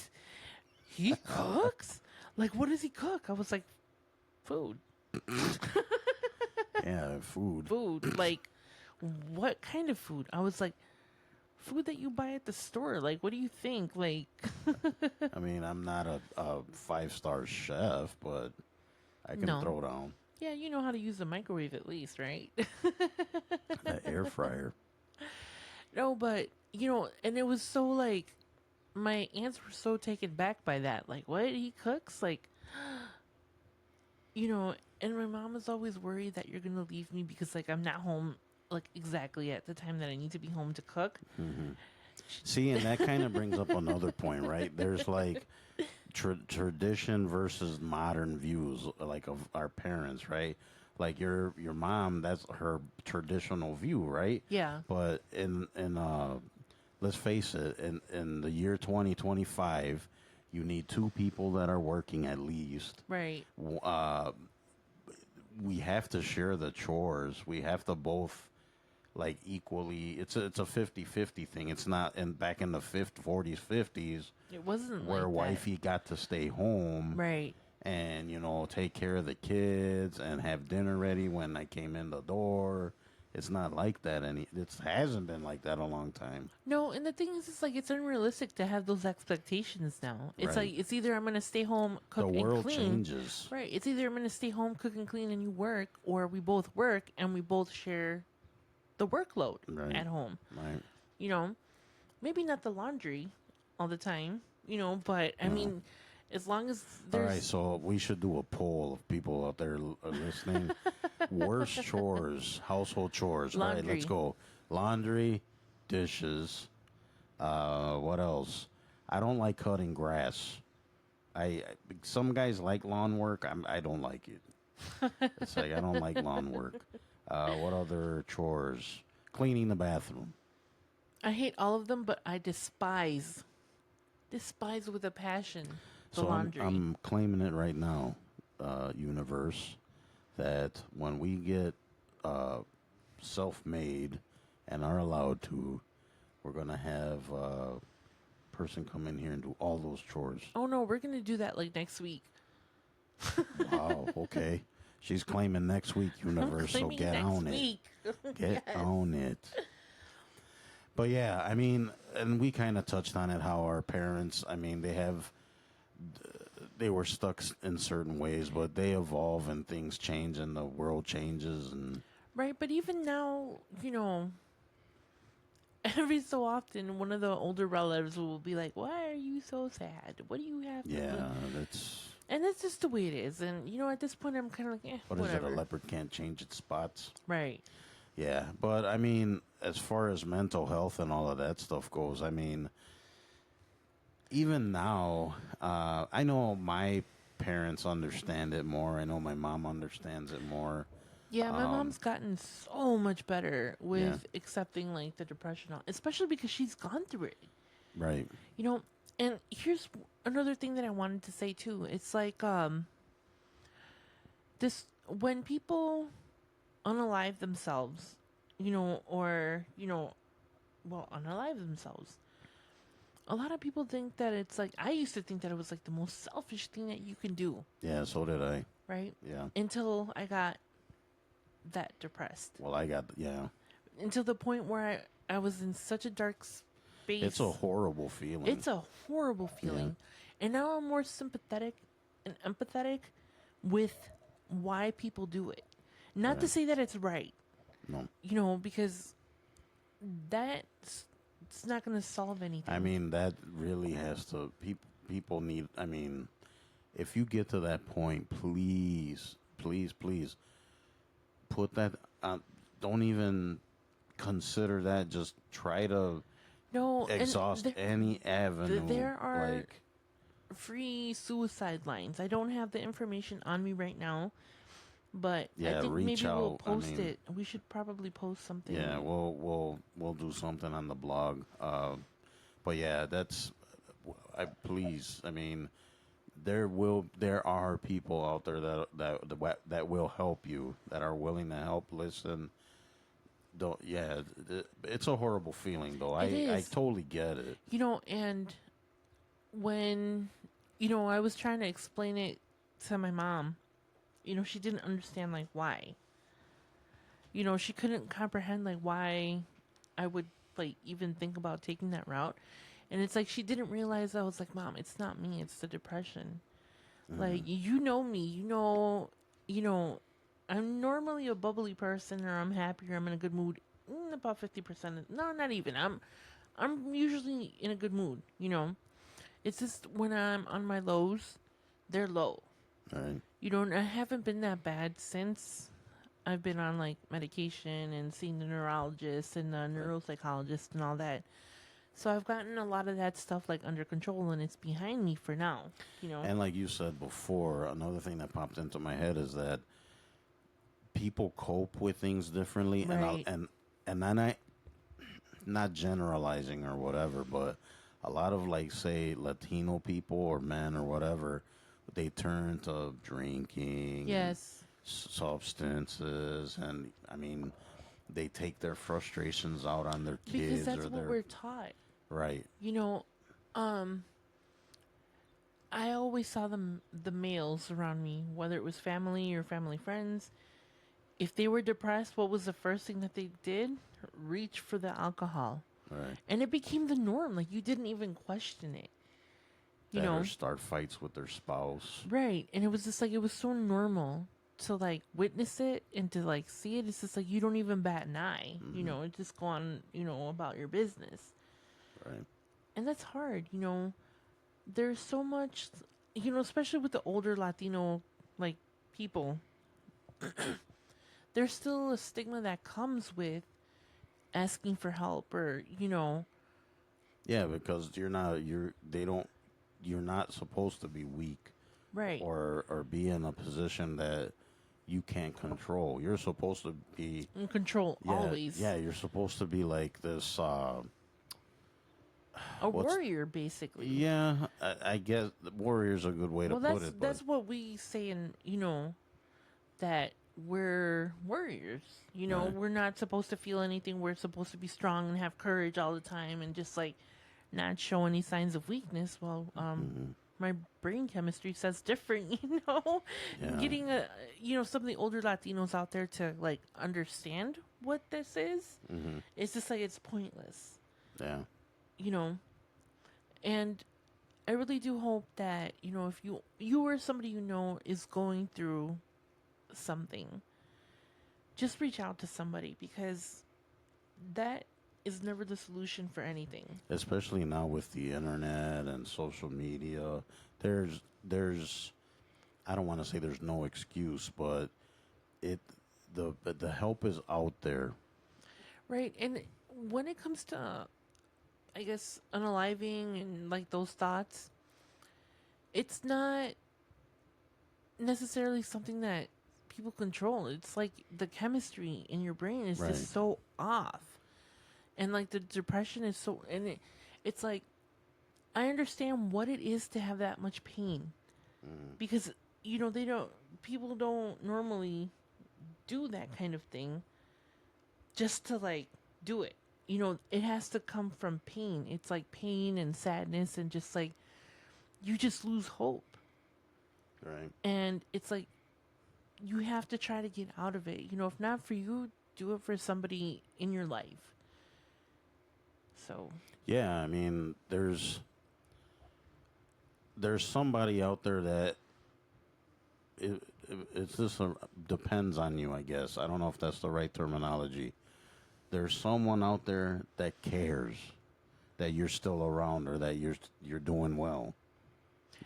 He cooks? Like, what does he cook? I was like, food. Yeah, food. Food. Like, what kind of food? I was like, food that you buy at the store. Like, what do you think? Like, I mean, I'm not a 5-star chef, but I can No. throw down yeah, you know how to use a microwave at least, right? an air fryer. No, but, and it was so, like, my aunts were so taken back by that. Like, what? He cooks? Like, and my mom was always worried that you're going to leave me because, like, I'm not home, like, exactly at the time that I need to be home to cook. See, and that kind of brings up another point, right? There's like tradition versus modern views, like of our parents, right? Like your mom, that's her traditional view, right? Yeah. But in let's face it, in the year 2025, you need 2 people that are working at least. Right. We have to share the chores. We have to both like equally. It's a 50-50 thing. It's not back in the 40s, 50s It wasn't where like wifey got to stay home. that. Right. And take care of the kids and have dinner ready when I came in the door it's not like that it hasn't been like that a long time. No, and the thing is, it's like it's unrealistic to have those expectations now. It's Right. like it's either I'm gonna stay home, The cook and world clean. changes. Right. It's either I'm gonna stay home, cook and clean, and you work, or we both work and we both share the workload Right. at home. Right. You know, maybe not the laundry all the time. You know, but I mean, as long as All there's right, so we should do a poll of people out there listening. Worst chores, household chores. All right, let's laundry. go. Laundry, dishes. What else? I don't like cutting grass. Some guys like lawn work. I don't like it. It's like I don't like lawn work. What other chores? Cleaning the bathroom. I hate all of them, but I despise with a passion the So laundry. I'm claiming it right now, universe, that when we get self-made and are allowed to, we're gonna have a person come in here and do all those chores. Oh no, we're gonna do that like next week. Wow. Okay. She's claiming next week, universe. So Claiming get next on week. it. Get Yes. on it. But yeah, I mean, and we kind of touched on it. How our parents, I mean, they were stuck in certain ways, but they evolve and things change and the world changes and Right, but even now, you know, every so often, one of the older relatives will be like, "Why are you so sad? What do you have?" To yeah, do?" that's And that's just the way it is. And you know, at this point, I'm kind of like, what is it? whatever. A leopard can't change its spots. Right. Yeah, but I mean, as far as mental health and all of that stuff goes, I mean, even now, I know my parents understand it more. I know my mom understands it more. Yeah, my mom's gotten so much better Um, Yeah. with accepting like the depression, especially because she's gone through it. Right. You know, and here's another thing that I wanted to say too. It's like this when people unalive themselves, you know, or well, unalive themselves. A lot of people think that it's like I used to think that it was like the most selfish thing that you can do, Yeah, so did I. right? Yeah. Until I got that depressed. Well, yeah. Until the point where I was in such a dark space. It's a horrible feeling. It's a horrible feeling. And now I'm more sympathetic and empathetic with why people do it. Not to Right. say that it's right, No. you know, because it's not going to solve anything. I mean, that really has to. People need. I mean, if you get to that point, please, please, please, put that. Don't even consider that. Just try to no, and exhaust any avenue. there are like, free suicide lines. I don't have the information on me right now, but Yeah, I think reach maybe we'll out. I post mean- it. We should probably post something. yeah, we'll do something on the blog. But yeah, that's. Please. I mean, there are people out there that will help you, that are willing to help. Listen. Don't. Yeah, it's a horrible feeling though. I is. totally get it. You know, and when, I was trying to explain it to my mom, she didn't understand, like, why. She couldn't comprehend, like, why I would, like, even think about taking that route. And it's like she didn't realize I was like, Mom, it's not me, it's the depression. Like, you know me, I'm normally a bubbly person, or I'm happy, or I'm in a good mood. About 50%. No, not even. I'm usually in a good mood, It's just when I'm on my lows, they're low. Right. And I haven't been that bad since I've been on like medication and seeing the neurologist and the neuropsychologist and all that. So I've gotten a lot of that stuff like under control, and it's behind me for now, And like you said before, another thing that popped into my head is that people cope with things differently, Right. and then I, not generalizing or whatever, but a lot of, like, say, Latino people or men or whatever, they turn to drinking, Yes. substances, and I mean, they take their frustrations out on their kids Because that's or what their we're taught. right. I always saw the males around me, whether it was family or family friends, if they were depressed, what was the first thing that they did? Reach for the alcohol. Right. And it became the norm. Like, you didn't even question it. You That know? or start fights with their spouse. Right. And it was just like, it was so normal to like witness it and to like see it. It's just like, you don't even bat an eye. You know, it just go on, about your business. Right. And that's hard. There's so much, especially with the older Latino like people, there's still a stigma that comes with asking for help or, Yeah, because you're not supposed to be weak right. or be in a position that you can't control. You're supposed to be In control always. Yeah, you're supposed to be like this A what's- warrior, basically. yeah, I guess the warrior's a good way to put it, but that's what we say in, that we're warriors. Right. We're not supposed to feel anything. We're supposed to be strong and have courage all the time and just like not show any signs of weakness. Well, my brain chemistry says different, Yeah. Getting some of the older Latinos out there to like understand what this is, it's just like it's pointless, yeah. And I really do hope that, if you or somebody is going through something, just reach out to somebody, because that is never the solution for anything. Especially now with the internet and social media, there's I don't want to say there's no excuse, but the help is out there. Right. And when it comes to, I guess, unaliving and like those thoughts, it's not necessarily something that people control. It's like the chemistry in your brain is Right. just so off. And like the depression is so, and it's like, I understand what it is to have that much pain, because, people don't normally do that kind of thing just to like do it. It has to come from pain. It's like pain and sadness and just like, you just lose hope. Right. And it's like, you have to try to get out of it. If not for you, do it for somebody in your life. So. Yeah, I mean, there's somebody out there that it's just depends on you, I guess. I don't know if that's the right terminology. There's someone out there that cares that you're still around or that you're doing well.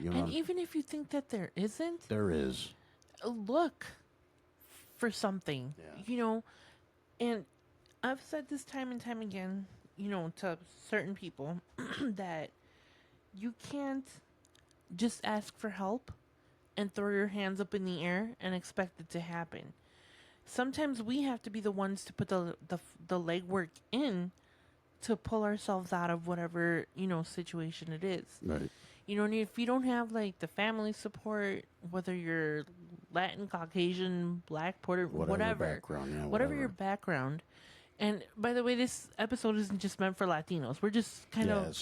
And even if you think that there isn't, there is. Look for something. Yeah. And I've said this time and time again, to certain people that you can't just ask for help and throw your hands up in the air and expect it to happen. Sometimes we have to be the ones to put the legwork in to pull ourselves out of whatever, situation it is. Right. And if you don't have like the family support, whether you're Latin, Caucasian, Black, Puerto, whatever background, yeah, whatever your background. And by the way, this episode isn't just meant for Latinos. We're just kind of,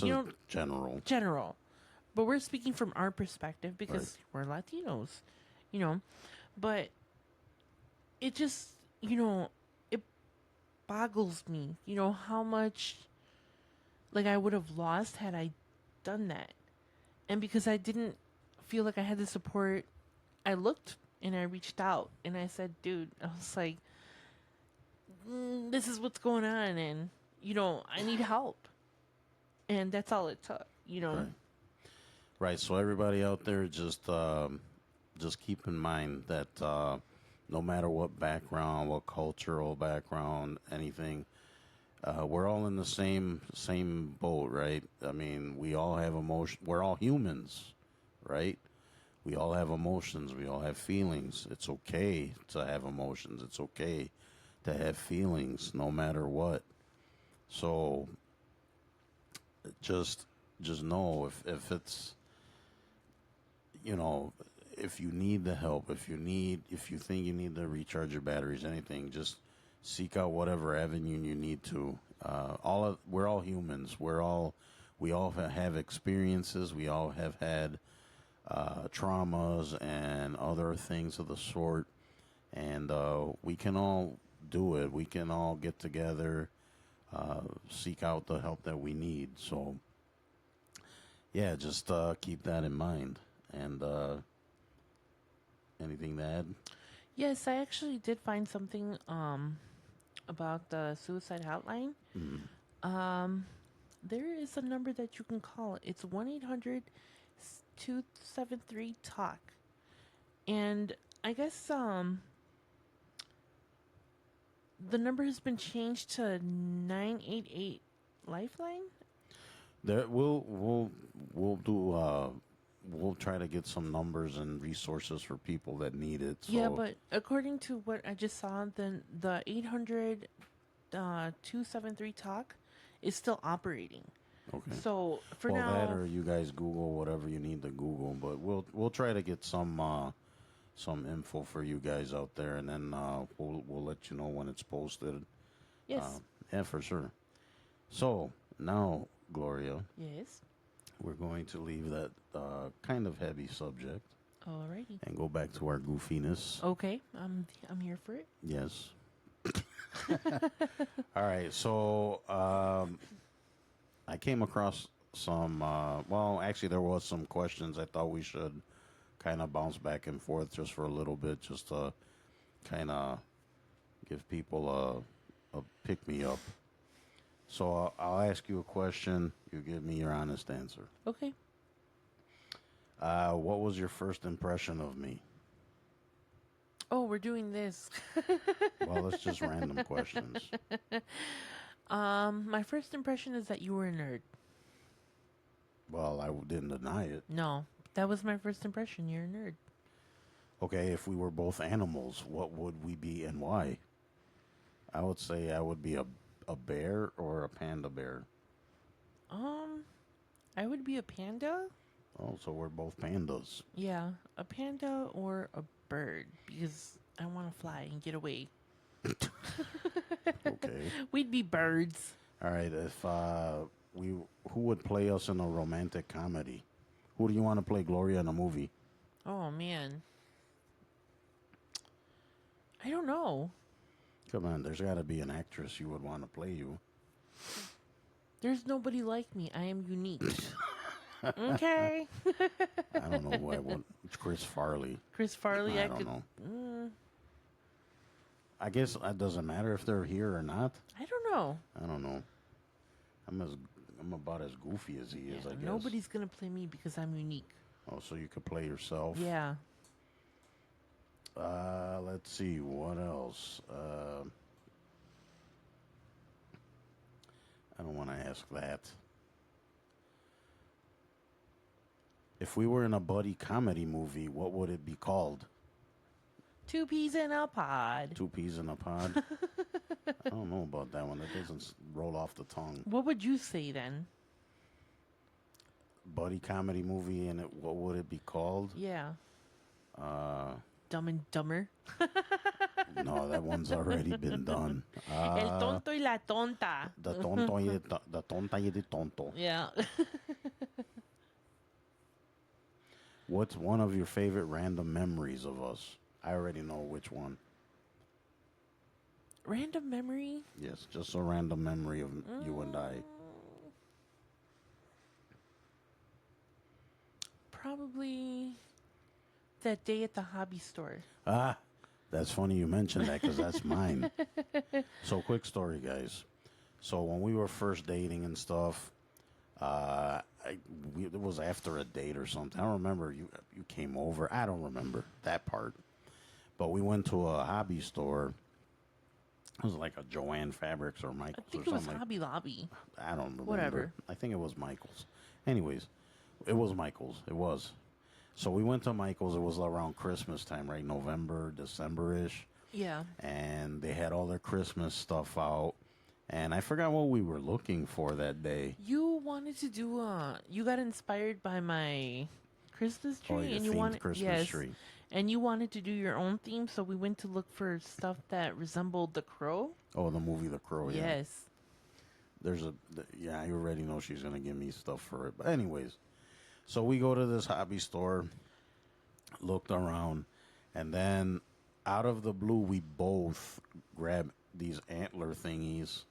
general. But we're speaking from our perspective because we're Latinos, But it just, it boggles me, how much like I would have lost had I done that. And because I didn't feel like I had the support, I looked and I reached out and I said, dude, I was like, this is what's going on, and I need help. And that's all it took, Right. So everybody out there, just keep in mind that no matter what background, what cultural background, anything, we're all in the same boat, right? I mean, we all have emotion. We're all humans, right? We all have emotions. We all have feelings. It's okay to have emotions. It's okay to have feelings, no matter what. So, just know if it's, if you need the help, if you think you need to recharge your batteries, anything, just seek out whatever avenue you need to. We're all humans. We all have experiences. We all have had traumas and other things of the sort. and we can all do it. We can all get together, seek out the help that we need. So, yeah, just keep that in mind. And anything to add? Yes, I actually did find something about the suicide hotline. Um, there is a number that you can call. It's 1-800-273-TALK. And I guess the number has been changed to 988 Lifeline. There, we'll do. We'll try to get some numbers and resources for people that need it. So, Yeah, but according to what I just saw, then the 800 273 talk is still operating. okay. So for Well, that now, or you guys Google whatever you need to Google, but we'll try to get some info for you guys out there, and then we'll let you know when it's posted. yes, Yeah, for sure. So now, Gloria, yes, we're going to leave that kind of heavy subject alrighty, and go back to our goofiness. okay, I'm here for it. Yes. All right. So I came across some. Well, actually, there was some questions I thought we should kind of bounce back and forth just for a little bit, just to kind of give people a pick me up. So I'll ask you a question. You give me your honest answer. Okay, What was your first impression of me? oh, we're doing this. Well, it's just random questions. My first impression is that you were a nerd. Well, I didn't deny it. No, that was my first impression. You're a nerd. Okay, if we were both animals, what would we be and why? I would say I would be a bear or a panda bear. I would be a panda. Oh, so we're both pandas. Yeah, a panda or a bird because I want to fly and get away. Okay. We'd be birds. All right. If who would play us in a romantic comedy? Who do you want to play Gloria in a movie? Oh man. I don't know. Come on, there's got to be an actress you would want to play you. There's nobody like me. I am unique. Okay. I don't know who I want. It's Chris Farley. Chris Farley, I I don't could. know. I guess it doesn't matter if they're here or not. I don't know. I don't know. I'm about as goofy as he is, I guess. Nobody's gonna play me because I'm unique. Oh, so you could play yourself. Yeah. Let's see what else. I don't want to ask that. If we were in a buddy comedy movie, what would it be called? 2 peas in a pod. 2 peas in a pod? I don't know about that one. That doesn't roll off the tongue. What would you say then? Buddy comedy movie, and what would it be called? Yeah. Uh, Dumb and Dumber. no, that one's already been done. El tonto y la tonta. The tonto y the tonta y the tonto. Yeah. What's one of your favorite random memories of us? I already know which one. Random memory? Yes, just a random memory of you and I. Probably that day at the hobby store. Ah, that's funny you mentioned that because that's mine. So, quick story, guys. So, when we were first dating and stuff, it was after a date or something. I don't remember. You came over. I don't remember that part. But we went to a hobby store. It was like a Joanne Fabrics or I Michaels or think it was something. Hobby Lobby. I don't remember. Whatever. I think it was Michaels. Anyways, it was Michaels. It was. So we went to Michaels. It was around Christmas time, right? November, December-ish. Yeah. And they had all their Christmas stuff out. And I forgot what we were looking for that day. You wanted to do you got inspired by my Christmas tree Oh, your and you themed wanted Christmas tree. And you wanted to do your own theme, so we went to look for stuff that resembled The Crow. Oh, the movie The Crow, yeah. Yes. Yeah, you already know she's going to give me stuff for it. But anyways, so we go to this hobby store, looked around, and then out of the blue, we both grabbed these antler thingies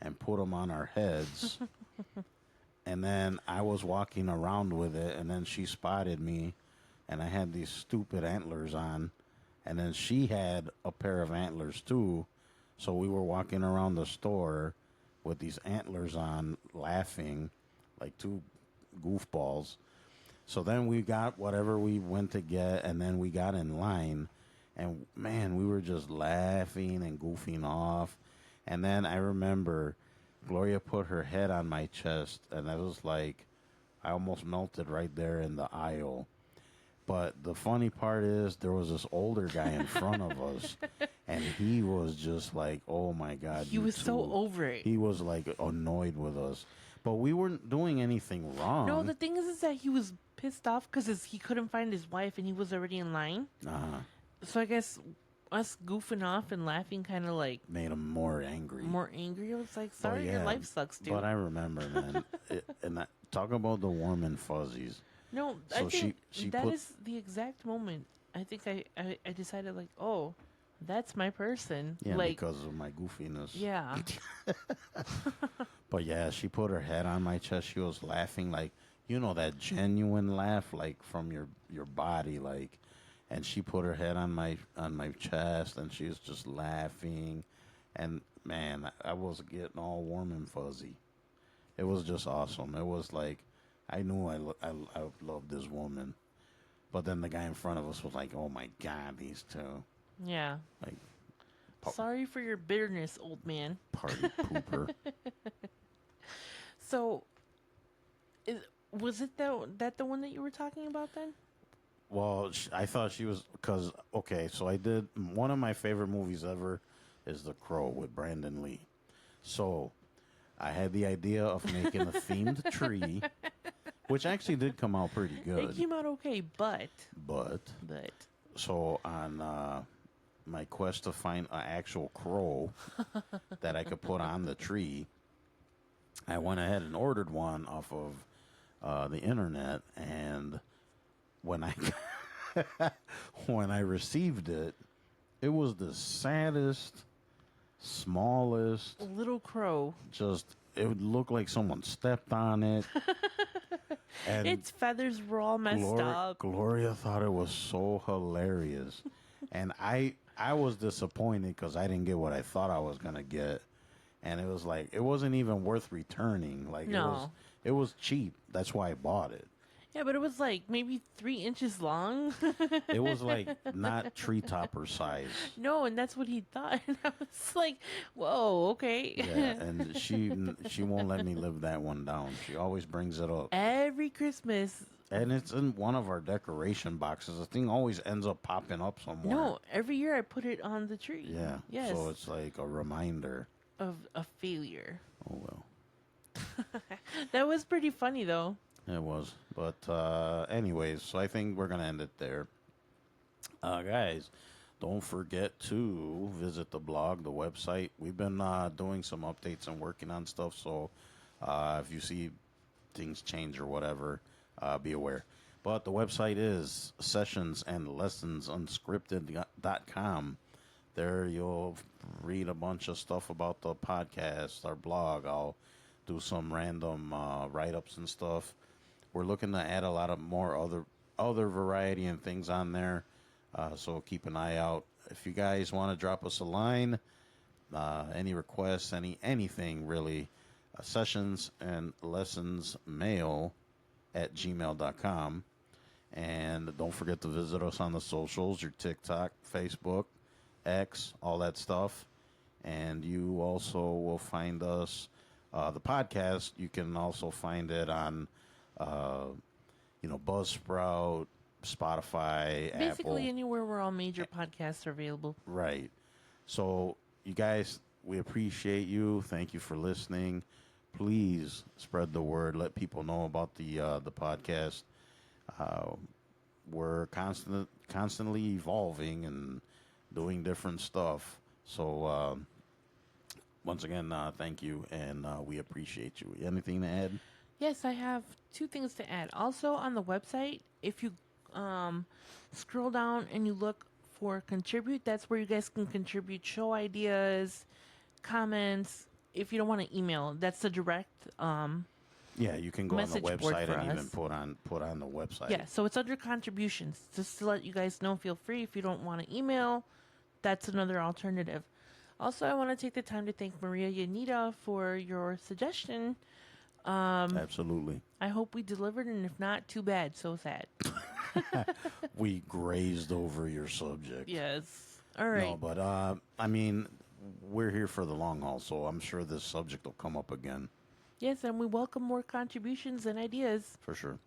and put them on our heads. And then I was walking around with it, and then she spotted me, and I had these stupid antlers on. And then she had a pair of antlers too. So we were walking around the store with these antlers on, laughing like two goofballs. So then we got whatever we went to get, and then we got in line. And man, we were just laughing and goofing off. And then I remember Gloria put her head on my chest, and I was like, I almost melted right there in the aisle. But the funny part is, there was this older guy in front of us, and he was just like, "Oh my God!" He was so over it. He was like annoyed with us, but we weren't doing anything wrong. No, the thing is that he was pissed off because he couldn't find his wife, and he was already in line. So I guess us goofing off and laughing kind of like made him more angry. I was like, sorry, your life sucks, dude. But I remember, man, talk about the warm and fuzzies. No, So I think she that put- is the exact moment. I think I decided, like, oh, that's my person. Yeah, like, because of my goofiness. yeah. But yeah, she put her head on my chest. She was laughing, like, that genuine laugh, like from your body, like. And she put her head on my chest, and she was just laughing. And man, I was getting all warm and fuzzy. It was just awesome. It was like, I knew I loved this woman. But then the guy in front of us was like, oh my God, these two. Yeah. Like, Sorry for your bitterness, old man. party pooper. So, was it that the one that you were talking about then? Well, I thought she was, because, okay, so I did, one of my favorite movies ever is The Crow with Brandon Lee. So, I had the idea of making a themed tree, which actually did come out pretty good. It came out okay, but So on my quest to find an actual crow that I could put on the tree, I went ahead and ordered one off of the internet, and when I when I received it, it was the saddest, smallest little crow. Just, it would look like someone stepped on it. And Its feathers were all messed up. Gloria thought it was so hilarious. And I was disappointed because I didn't get what I thought I was going to get. And it was like, it wasn't even worth returning. Like, No. it was cheap. That's why I bought it. Yeah, but it was like maybe 3 inches long. It was like not tree topper size. No, and that's what he thought. And I was like, whoa, okay. Yeah, and she won't let me live that one down. She always brings it up. Every Christmas. And it's in one of our decoration boxes. The thing always ends up popping up somewhere. No, every year I put it on the tree. Yeah. Yes. So it's like a reminder. Of a failure. Oh, well. That was pretty funny, though. It was. But anyways, so I think we're going to end it there. Guys, don't forget to visit the blog, the website. We've been doing some updates and working on stuff. So if you see things change or whatever, be aware. But the website is sessionsandlessonsunscripted.com. There you'll read a bunch of stuff about the podcast, our blog. I'll do some random write-ups and stuff. We're looking to add a lot of more other variety and things on there. So keep an eye out. If you guys want to drop us a line, any requests, anything really, sessions and lessons mail at gmail.com. And don't forget to visit us on the socials, your TikTok, Facebook, X, all that stuff. And you also will find us, the podcast, you can also find it on, Buzzsprout, Spotify, Basically Apple. anywhere where all major podcasts are available. Right. So, you guys, we appreciate you. Thank you for listening. Please spread the word. Let people know about the podcast. We're constantly evolving and doing different stuff. So, once again, thank you, and we appreciate you. Anything to add? Yes, I have 2 things to add. Also, on the website, if you scroll down and you look for contribute. That's where you guys can contribute show ideas, comments. If you don't want to email, that's the direct. Yeah, you can go on the Message board website for and us. even put on the website. Yeah, so it's under contributions. Just to let you guys know, feel free. If you don't want to email, that's another alternative. Also, I want to take the time to thank Maria Yanita for your suggestion. Absolutely. I hope we delivered, and if not, too bad. So sad. We grazed over your subject. Yes. All right. No, but I mean, we're here for the long haul, so I'm sure this subject will come up again Yes, and we welcome more contributions and ideas. for sure.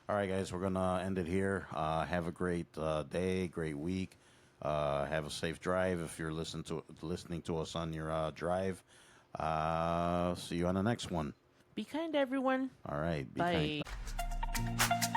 All right, guys, we're gonna end it here. Have a great day, great week. Have a safe drive if you're listening to us on your drive. See you on the next one. Be kind, everyone. All right, be kind. Bye.